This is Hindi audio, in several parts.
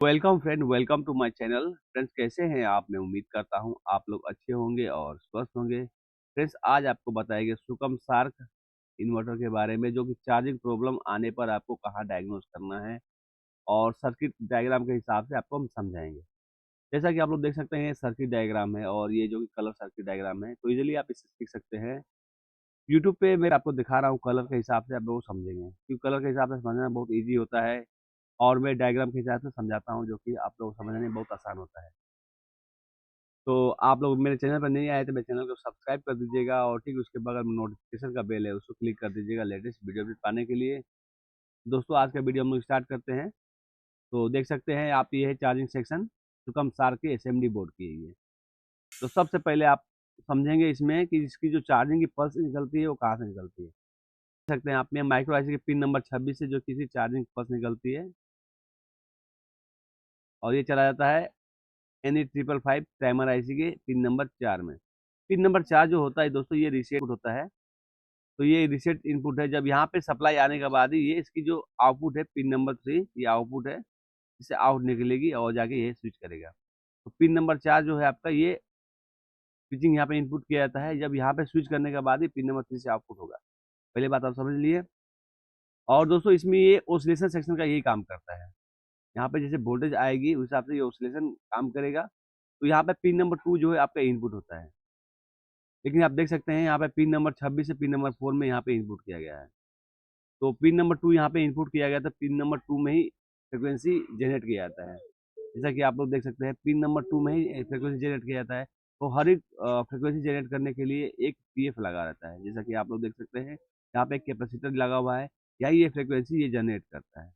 Welcome friend, welcome to my channel. Friends, कैसे हैं आप? मैं उम्मीद करता हूं आप लोग अच्छे होंगे और स्वस्थ होंगे। फ्रेंड्स, आज आपको बताएंगे सुकम सार्क इन्वर्टर के बारे में, जो कि चार्जिंग प्रॉब्लम आने पर आपको कहां डायग्नोस करना है और सर्किट डायग्राम के हिसाब से आपको हम समझाएंगे। जैसा कि आप लोग देख सकते हैं, सर्किट डायग्राम है और ये जो कि कलर सर्किट डायग्राम है, तो इजीली आप इसे सीख सकते हैं। यूट्यूब पे मैं आपको दिखा रहा हूँ, कलर के हिसाब से आप लोग समझेंगे, क्योंकि कलर के हिसाब से समझना बहुत ईजी होता है और मैं डायग्राम के हिसाब से समझाता हूँ, जो कि आप लोग समझने में बहुत आसान होता है। तो आप लोग मेरे चैनल पर नहीं आए तो मेरे चैनल को सब्सक्राइब कर दीजिएगा और ठीक उसके बगल में नोटिफिकेशन का बेल है, उसको क्लिक कर दीजिएगा लेटेस्ट वीडियो अपडेट पाने के लिए। दोस्तों, आज का वीडियो हम लोग स्टार्ट करते हैं। तो देख सकते हैं आप, ये है चार्जिंग सेक्शन सुकम सार के एसएमडी बोर्ड की है ये। तो सबसे पहले आप समझेंगे इसमें कि इसकी जो चार्जिंग की पल्स निकलती है वो कहाँ से निकलती है। देख सकते हैं आप में माइक्रो आईसी के पिन नंबर 26 से जो किसी चार्जिंग पल्स निकलती है और ये चला जाता है NE555 टाइमर आईसी के पिन नंबर 4 में। पिन नंबर 4 जो होता है दोस्तों, ये रीसेट होता है। तो ये रीसेट इनपुट है। जब यहाँ पे सप्लाई आने के बाद ही ये इसकी जो आउटपुट है पिन नंबर 3, ये आउटपुट है, इसे आउट निकलेगी और जाके ये स्विच करेगा। तो पिन नंबर 4 जो है आपका, ये स्विचिंग यहाँ पे इनपुट किया जाता है। जब यहाँ पे स्विच करने के बाद ही पिन नंबर 3 से आउटपुट होगा। पहले बात आप समझ लिए। और दोस्तों, इसमें ये ऑसिलेशन सेक्शन का यही काम करता है। यहाँ पे जैसे वोल्टेज आएगी उस हिसाब से ये ऑसिलेशन काम करेगा। तो यहाँ पे पिन नंबर 2 जो है आपका इनपुट होता है। लेकिन आप देख सकते हैं यहाँ पे पिन नंबर 26 से पिन नंबर 4 में यहाँ पे इनपुट किया गया है। तो पिन नंबर 2 यहाँ पे इनपुट किया गया था, पिन नंबर 2 में ही फ्रिक्वेंसी जनरेट किया जाता है। जैसा कि आप लोग देख सकते हैं, पिन नंबर 2 में ही फ्रिक्वेंसी जनरेट किया जाता है। तो हर एक फ्रिक्वेंसी जनरेट करने के लिए एक पीएफ लगा रहता है। जैसा कि आप लोग देख सकते हैं, यहाँ पे एक कैपेसिटर लगा हुआ है, यही ये फ्रिक्वेंसी ये जनरेट करता है।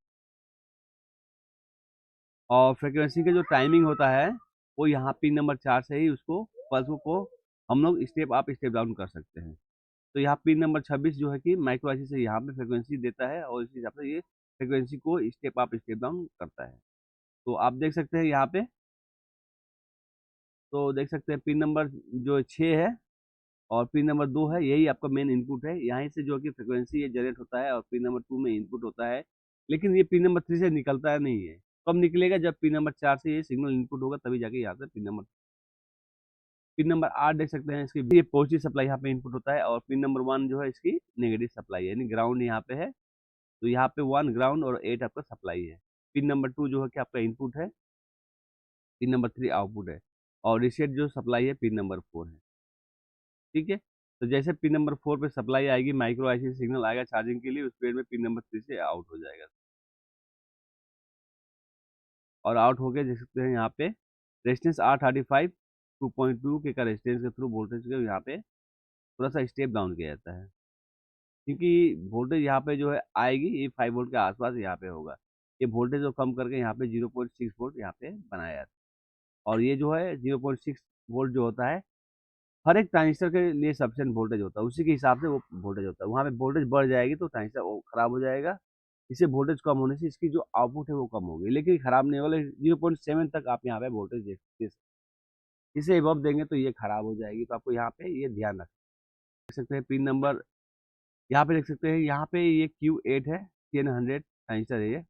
और फ्रिक्वेंसी का जो टाइमिंग होता है, वो यहाँ पिन नंबर 4 से ही उसको पल्स को हम लोग स्टेप अप स्टेप डाउन कर सकते हैं। तो यहाँ पिन नंबर 26 जो है कि माइक्रो आईसी से यहाँ पे फ्रिक्वेंसी देता है और इसी हिसाब से ये फ्रिक्वेंसी को स्टेप अप स्टेप डाउन करता है। तो आप देख सकते हैं यहाँ पे, तो देख सकते हैं पिन नंबर जो 6 है और पिन नंबर 2 है, यही आपका मेन इनपुट है। यहीं से जो कि फ्रिक्वेंसी ये जनरेट होता है और पिन नंबर 2 में इनपुट होता है। लेकिन ये पिन नंबर 3 से निकलता नहीं है। कब निकलेगा? जब पिन नंबर 4 से ये सिग्नल इनपुट होगा, तभी जाके यहाँ से पिन नंबर 8 देख सकते हैं, इसकी ये पॉजिटिव सप्लाई यहाँ पे इनपुट होता है और पिन नंबर 1 जो है इसकी नेगेटिव सप्लाई है, यानी ग्राउंड यहाँ पे है। तो यहाँ पे 1 ग्राउंड और 8 आपका सप्लाई है। पिन नंबर 2 जो है कि आपका इनपुट है, पिन नंबर 3 आउटपुट है और रीसेट जो सप्लाई है पिन नंबर 4 है। ठीक है। तो जैसे पिन नंबर 4 पे सप्लाई आएगी, माइक्रो आईसी से सिग्नल आएगा चार्जिंग के लिए, उस पीरियड में पिन नंबर 3 से आउट हो जाएगा। और आउट हो गया, देख सकते हैं यहाँ पे रेजिस्टेंस R35 2.2 के का रेजिस्टेंस के थ्रू वोल्टेज को यहाँ पे थोड़ा सा स्टेप डाउन किया जाता है, क्योंकि वोल्टेज यहाँ पे जो है आएगी ये 5 वोल्ट के आसपास यहाँ पे होगा। ये वोल्टेज को कम करके यहाँ पे 0.6 वोल्ट यहाँ पे बनाया जाता है। और ये जो है 0.6 वोल्ट जो होता है, हर एक ट्रांजिस्टर के लिए सफिशिएंट वोल्टेज होता है, उसी के हिसाब से वो वोल्टेज होता है। वहाँ पे वोल्टेज बढ़ जाएगी तो ट्रांजिस्टर वो खराब हो जाएगा। इसे वोल्टेज कम होने से इसकी जो आउटपुट है वो कम होगी, लेकिन खराब नहीं होगा। 0.7 तक आप यहाँ पे वोल्टेज दे सकते। इसे एबव देंगे तो ये खराब हो जाएगी, तो आपको यहाँ पे ये ध्यान रखना। देख सकते हैं पिन नंबर, यहाँ पे देख सकते हैं, यहाँ पे ये Q8 है, 1000 ट्रांजिस्टर है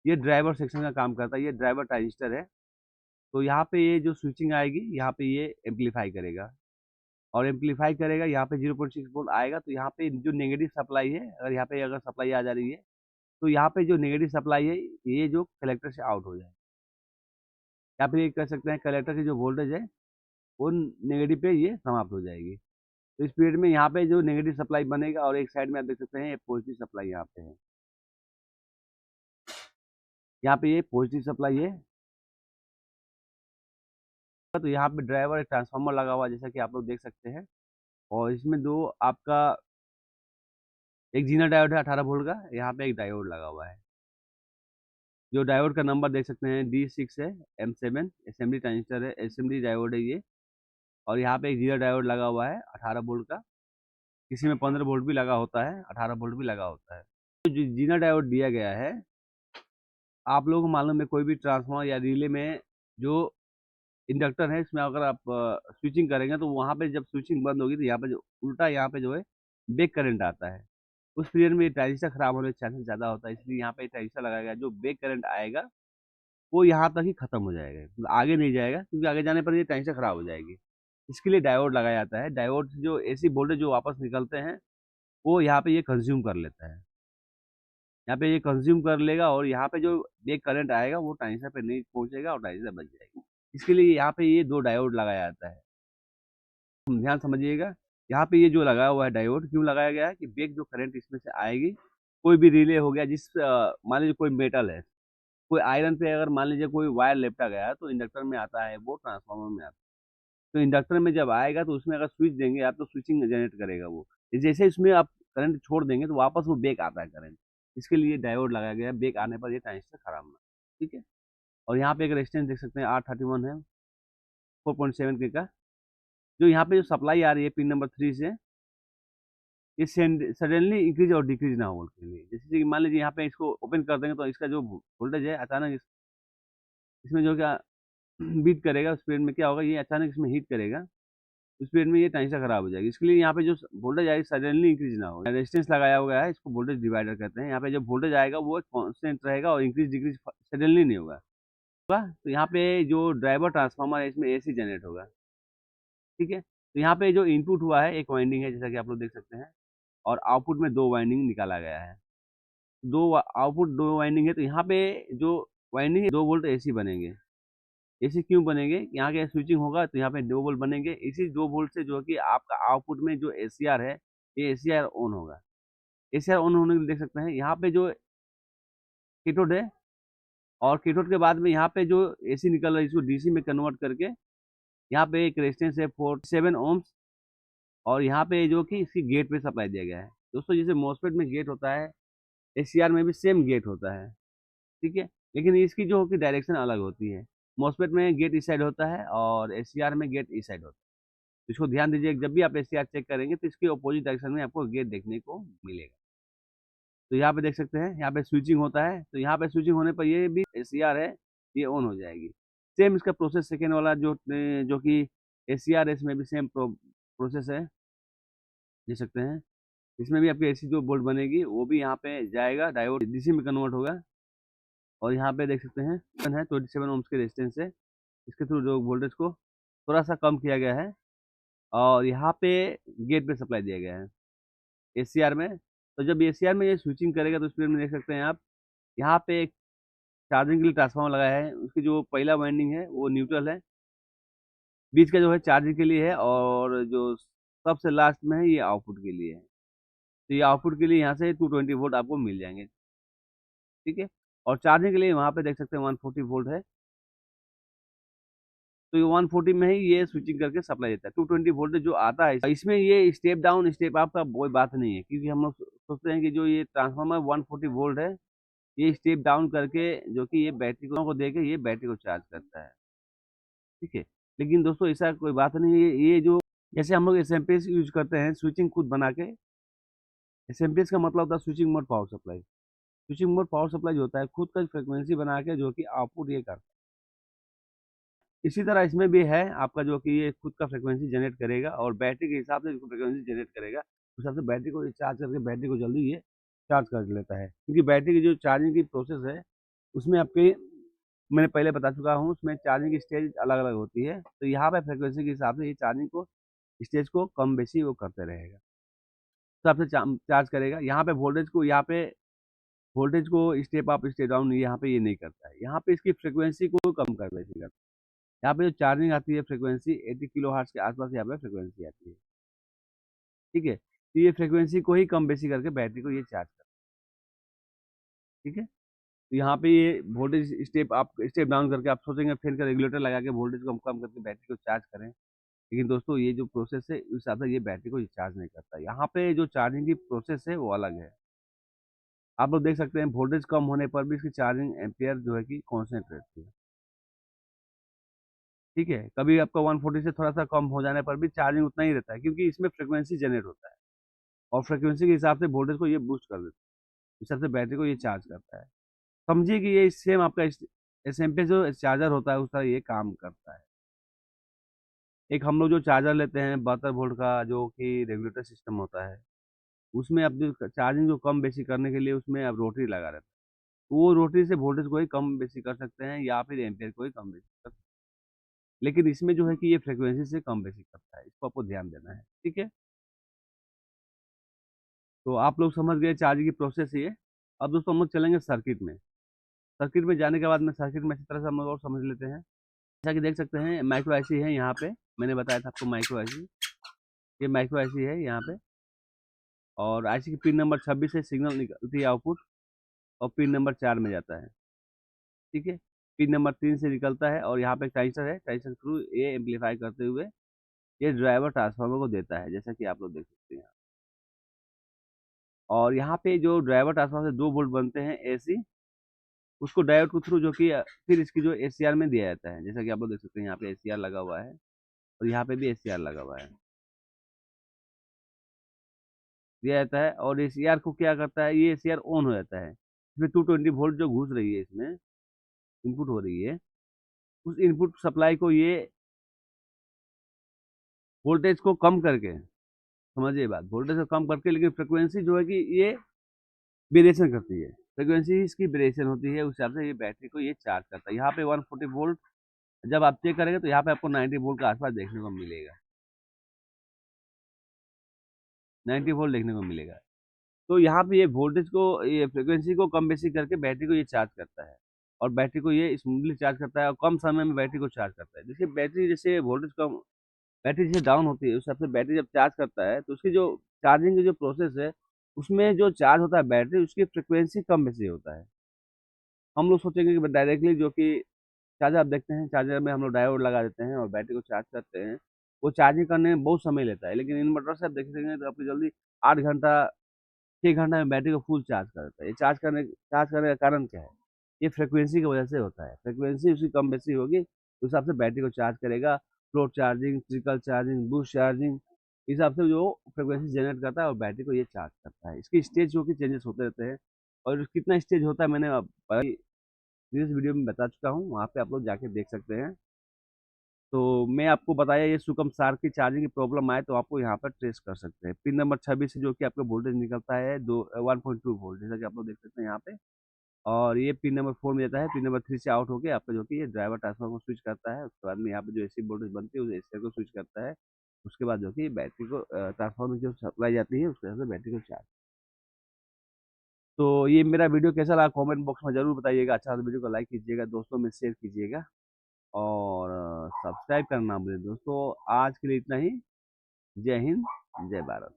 ये ड्राइवर सेक्शन का काम करता है, ये ड्राइवर ट्रांजिस्टर है। तो यहाँ पे ये जो स्विचिंग आएगी, यहाँ पे ये एम्पलीफाई करेगा और एम्पलीफाई करेगा, यहाँ पे 0.6 वोल्ट आएगा। तो यहाँ पे जो नेगेटिव सप्लाई है, अगर यहाँ पे अगर सप्लाई आ जा रही है, तो यहाँ पे जो नेगेटिव सप्लाई है, ये जो कलेक्टर से आउट हो जाए, या फिर ये कह सकते हैं कलेक्टर की जो वोल्टेज है वो नेगेटिव पे ये समाप्त हो जाएगी। तो इस पीरियड में यहाँ पे जो नेगेटिव सप्लाई बनेगा और एक साइड में आप देख सकते हैं पॉजिटिव सप्लाई यहाँ पे है। यहाँ पे ये पॉजिटिव सप्लाई है। तो यहाँ पे ड्राइवर एक ट्रांसफार्मर लगा हुआ है, जैसा कि आप लोग देख सकते हैं। और इसमें दो आपका एक जीना डायोड है 18 वोल्ट का, यहाँ पे एक डायोड लगा हुआ है। जो डायोड का नंबर देख सकते हैं D6 है, M7 असेंबली ट्रांजिस्टर है, असेंबली डायोड है ये। और यहाँ पे एक जीरा डायोड लगा हुआ है 18 वोल्ट का। किसी में 15 वोल्ट भी लगा होता है, 18 वोल्ट भी लगा होता है। तो जो जीना डायोड दिया गया है, आप लोगों को मालूम है कोई भी ट्रांसफार्मर या रिले में जो इंडक्टर है, इसमें अगर आप स्विचिंग करेंगे तो वहाँ पे जब स्विचिंग बंद होगी तो यहाँ पे जो उल्टा यहाँ पे जो है बैक करंट आता है। उस पीरियड में ट्रांजिस्टर खराब होने के चांसेस ज़्यादा होता है, इसलिए यहाँ पे ट्रांजिस्टर लगाया गया जो बैक करंट आएगा वो यहाँ तक ही खत्म हो जाएगा, मतलब आगे नहीं जाएगा, क्योंकि आगे जाने पर ये ट्रांजिस्टर खराब हो जाएगी। इसके लिए डायोड लगाया जाता है। डायोड से जो एसी वोल्टेज जो वापस निकलते हैं, वो यहाँ पे ये कंज्यूम कर लेता है। यहाँ पे ये कंज्यूम कर लेगा और यहाँ पे जो एक करंट आएगा वो ट्रांजिस्टर पे नहीं पहुँचेगा और ट्रांजिस्टर बच जाएगी। इसके लिए यहाँ पे ये 2 डायोड लगाया जाता है। ध्यान समझिएगा, यहाँ पे ये जो लगाया हुआ है डायोड क्यों लगाया गया है कि बेक जो करंट इसमें से आएगी, कोई भी रिले हो गया मान लीजिए कोई मेटल है, कोई आयरन पे अगर मान लीजिए कोई वायर लेपटा गया है तो इंडक्टर में आता है, वो ट्रांसफार्मर में आता है। तो इंडक्टर में जब आएगा तो उसमें अगर स्विच देंगे आप तो स्विचिंग जनरेट करेगा वो। जैसे इसमें आप करंट छोड़ देंगे तो वापस वो बेक आता है करंट। इसके लिए डायोड लगाया गया है, बेक आने पर ये ट्रांजिस्टर खराब ना हो, ठीक है। और यहाँ पे एक रेजिस्टेंस देख सकते हैं R31 है 4.7 के का, जो यहाँ पे जो सप्लाई आ रही है पिन नंबर 3 से, ये सडनली इंक्रीज और डिक्रीज ना हो के लिए। जैसे कि मान लीजिए यहाँ पे इसको ओपन कर देंगे तो इसका जो वोल्टेज है अचानक इसमें जो क्या बीट करेगा, उस पीरियड में क्या होगा, ये अचानक इसमें हीट करेगा, उस पीरियड में ये ट्रांजिस्टर खराब हो जाएगी। इसके लिए यहाँ पे जो वोल्टेज आएगी सडनली इंक्रीज ना हो। रेजिस्टेंस लगाया हुआ है, इसको वोल्टेज डिवाइडर कहते हैं। यहाँ पे जब वोल्टेज आएगा वो कांस्टेंट रहेगा और इंक्रीज डिक्रीज सडनली नहीं होगा। तो यहाँ पे जो ड्राइवर ट्रांसफार्मर है इसमें एसी जनरेट होगा, ठीक है। तो यहाँ पे जो इनपुट हुआ है एक वाइंडिंग है, जैसा कि आप लोग देख सकते हैं, और आउटपुट में 2 वाइंडिंग निकाला गया है। आउटपुट 2 वाइंडिंग है, तो यहाँ पे जो वाइंडिंग है 2 वोल्ट एसी बनेंगे। एसी क्यों बनेंगे? यहाँ के स्विचिंग होगा तो यहाँ पे 2 वोल्ट बनेंगे। इसी 2 वोल्ट से जो कि आपका आउटपुट में जो एसीआर है, ये एसीआर ऑन होगा। एसीआर ऑन होने के लिए देख सकते हैं यहाँ पे जो कैथोड है, और कैथोड के बाद में यहाँ पे जो एसी निकल रहा है इसको डीसी में कन्वर्ट करके यहाँ पे एक रेजिस्टेंस है 47 ओम्स, और यहाँ पे जो कि इसकी गेट पे सप्लाई दिया गया है। दोस्तों जैसे मॉसफेट में गेट होता है, एसीआर में भी सेम गेट होता है, ठीक है। लेकिन इसकी जो कि डायरेक्शन अलग होती है। मॉसफेट में गेट इस साइड होता है और एसीआर में गेट इस साइड होता है। इसको ध्यान दीजिए, जब भी आप एसीआर चेक करेंगे तो इसके अपोजिट डायरेक्शन में आपको गेट देखने को मिलेगा। तो यहाँ पे देख सकते हैं, यहाँ पे स्विचिंग होता है, तो यहाँ पे स्विचिंग होने पर ये भी एसीआर है, ये ऑन हो जाएगी। सेम इसका प्रोसेस सेकेंड वाला जो कि एसीआर है, इसमें भी सेम प्रोसेस है, देख सकते हैं। इसमें भी आपकी एसी जो बोल्ट बनेगी वो भी यहाँ पे जाएगा, डायोड डीसी में कन्वर्ट होगा, और यहाँ पे देख सकते हैं 27 ओम्स के रेजिस्टेंस है, इसके थ्रू जो वोल्टेज को थोड़ा सा कम किया गया है, और यहाँ पे गेट पे सप्लाई दिया गया है एसीआर में। तो जब एसीआर में ये स्विचिंग करेगा तो उस पीरियड में देख सकते हैं आप, यहाँ पे एक चार्जिंग के लिए ट्रांसफार्मर लगाया है। उसकी जो पहला वाइंडिंग है वो न्यूट्रल है, बीच का जो है चार्जिंग के लिए है, और जो सबसे लास्ट में है ये आउटपुट के लिए है। तो ये आउटपुट के लिए यहाँ से 220 वोल्ट आपको मिल जाएंगे, ठीक है। और चार्जिंग के लिए वहाँ पे देख सकते हैं 140 वोल्ट है, तो ये 140 में ही ये स्विचिंग करके सप्लाई देता है। 220 वोल्ट जो आता है इसमें ये स्टेप डाउन स्टेप अप का कोई बात नहीं है, क्योंकि हम लोग सोचते हैं कि जो ये ट्रांसफार्मर 140 वोल्ट है, ये स्टेप डाउन करके जो कि ये बैटरी को देके ये बैटरी को चार्ज करता है, ठीक है। लेकिन दोस्तों ऐसा कोई बात नहीं है। ये जो जैसे हम लोग एसएमपीएस यूज करते हैं स्विचिंग खुद बना के, एसएमपीएस का मतलब होता है switching mode power supply. Switching mode power supply जो होता है खुद का फ्रिक्वेंसी बना के जो कि आउटपुट ये करता है। इसी तरह इसमें भी है आपका जो कि ये खुद का फ्रिक्वेंसी जनरेट करेगा और बैटरी के हिसाब से इसको फ्रिक्वेंसी जनरेट करेगा, उस हिसाब से बैटरी को चार्ज करके बैटरी को जल्दी ये चार्ज कर लेता है। क्योंकि बैटरी की जो चार्जिंग की प्रोसेस है उसमें आपके मैंने पहले बता चुका हूँ, उसमें चार्जिंग की स्टेज अलग अलग होती है। तो यहाँ पे फ्रिक्वेंसी के हिसाब से ये चार्जिंग को स्टेज को कम बेसी वो करते रहेगा, तो आपसे चार्ज करेगा। यहाँ पे वोल्टेज को स्टेप अप स्टेप डाउन यहाँ पे ये नहीं करता है, यहाँ पे इसकी फ्रिक्वेंसी को कम कर बेसी करता है। यहाँ पे जो चार्जिंग आती है फ्रिक्वेंसी 80 किलो हर्ट्ज के आसपास यहाँ पे फ्रिक्वेंसी आती है, ठीक है। तो ये फ्रिक्वेंसी को ही कम बेसी करके बैटरी को ये चार्ज करता है, ठीक है। तो यहाँ पे ये वोल्टेज स्टेप डाउन करके आप सोचेंगे फिर का रेगुलेटर लगा के वोल्टेज को कम करके बैटरी को चार्ज करें, लेकिन दोस्तों ये जो प्रोसेस है उस हिसाब से ये बैटरी को चार्ज नहीं करता। यहाँ पे जो चार्जिंग की प्रोसेस है वो अलग है। आप लोग देख सकते हैं वोल्टेज कम होने पर भी इसकी चार्जिंग एम्पियर जो है कि कॉन्स्टेंट रहती है, ठीक है। कभी आपका 140 से थोड़ा सा कम हो जाने पर भी चार्जिंग उतना ही रहता है, क्योंकि इसमें फ्रिक्वेंसी जनरेट होता है और फ्रिक्वेंसी के हिसाब से वोल्टेज को ये बूस्ट कर देता है, इस हिसाब से बैटरी को ये चार्ज करता है। समझिए कि ये सेम आपका एस एम पे जो चार्जर होता है उस तरह ये काम करता है। एक हम लोग जो चार्जर लेते हैं 72 वोल्ट का जो कि रेगुलेटर सिस्टम होता है, उसमें अब जो चार्जिंग जो कम बेसी करने के लिए उसमें अब रोटरी लगा रहता है। वो रोटरी से वोल्टेज को ही कम बेसी कर सकते हैं या फिर एम्पियर को ही कम बेसी कर सकते हैं। लेकिन इसमें जो है कि ये फ्रीक्वेंसी से कम बेसी करता है, इसको आपको ध्यान देना है, ठीक है। तो आप लोग समझ गए चार्जिंग की प्रोसेस ये। अब दोस्तों हम लोग चलेंगे सर्किट में। सर्किट में जाने के बाद में सर्किट में अच्छी तरह से हम लोग और समझ लेते हैं। जैसा कि देख सकते हैं माइक्रो आईसी है यहाँ पे, मैंने बताया था आपको माइक्रो आईसी, ये माइक्रो आईसी है यहाँ पे। और आईसी की पिन नंबर 26 से सिग्नल निकलती है आउटपुट, और पिन नंबर 4 में जाता है, ठीक है। पिन नंबर 3 से निकलता है और यहाँ पे ट्रांजिस्टर है, ट्रांजिस्टर के थ्रू ये एम्पलीफाई करते हुए ये ड्राइवर ट्रांसफार्मर को देता है, जैसा कि आप लोग देख सकते हैं। और यहाँ पे जो ड्राइवर ट्रांसफार्मर से 2 वोल्ट बनते हैं एसी, उसको डायोड के थ्रू जो कि फिर इसकी जो एसीआर में दिया जाता है, जैसा कि आप लोग देख सकते हैं यहाँ पे एसीआर लगा हुआ है और यहाँ पे भी एसीआर लगा हुआ है, दिया जाता है। और एसीआर को क्या करता है, ये एसीआर ऑन हो जाता है, इसमें 220 वोल्ट जो घुस रही है इसमें इनपुट हो रही है, उस इनपुट सप्लाई को ये वोल्टेज को कम करके, समझिए बात, वोल्टेज को कम करके, लेकिन फ्रिक्वेंसी जो है कि ये वेरिएशन करती है, फ्रिक्वेंसी इसकी वेरिएशन होती है, उस हिसाब से ये बैटरी को ये चार्ज करता है। यहाँ पे 140 वोल्ट जब आप चेक करेंगे तो यहाँ पे आपको 90 वोल्ट का आसपास देखने को मिलेगा, 90 वोल्ट देखने को मिलेगा। तो यहाँ पे ये वोल्टेज को, ये फ्रिक्वेंसी को कम बेसी करके बैटरी को ये चार्ज करता है, और बैटरी को ये स्मूथली चार्ज करता है और कम समय में बैटरी को चार्ज करता है। देखिए बैटरी जैसे वोल्टेज कम, बैटरी जैसे डाउन होती है उस हिसाब से बैटरी जब चार्ज करता है तो उसकी जो चार्जिंग की जो प्रोसेस है, उसमें जो चार्ज होता है बैटरी, उसकी फ्रिक्वेंसी कम बेसी होता है। हम लोग सोचेंगे कि डायरेक्टली जो कि चार्जर, आप देखते हैं चार्जर में हम लोग डायोड लगा देते हैं और बैटरी को चार्ज करते हैं, वो चार्जिंग करने में बहुत समय लेता है। लेकिन इन्वर्टर से आप देखेंगे तो आपकी जल्दी 8 घंटा 6 घंटा में बैटरी को फुल चार्ज कर देता है। ये चार्ज करने का कारण क्या है? ये फ्रीक्वेंसी की वजह से होता है। फ्रीक्वेंसी उसकी कम बेसी होगी, उस हिसाब से बैटरी को चार्ज करेगा। Float charging, trickle charging, boost charging, इस हिसाब से जो फ्रीक्वेंसी जनरेट करता है और बैटरी को ये चार्ज करता है। इसकी स्टेज जो कि चेंजेस होते रहते हैं, और कितना स्टेज होता है मैंने प्रीवियस वीडियो में बता चुका हूँ, वहाँ पे आप लोग जाके देख सकते हैं। तो मैं आपको बताया ये सुकम सार की चार्जिंग की प्रॉब्लम आए तो आपको यहाँ पर ट्रेस कर सकते हैं। पिन नंबर 26 से जो कि आपका वोल्टेज निकलता है 1.2 वोल्ट, जैसा कि आप लोग देख सकते हैं यहाँ पे। और ये पिन नंबर 4 में जाता है, पिन नंबर 3 से आउट होके आपका जो कि ये ड्राइवर ट्रांसफार्मर को स्विच करता है। उसके बाद में यहाँ पे जो एसी वोल्टेज बनती है उस एसी को स्विच करता है। उसके बाद जो कि बैटरी को ट्रांसफार्मर में जो सप्लाई जाती है उसके से बैटरी को चार्ज। तो ये मेरा वीडियो कैसा लगा कमेंट बॉक्स में जरूर बताइएगा। अच्छा तो वीडियो को लाइक कीजिएगा, दोस्तों में शेयर कीजिएगा, और सब्सक्राइब करना ना भूलें दोस्तों। आज के लिए इतना ही। जय हिंद, जय भारत।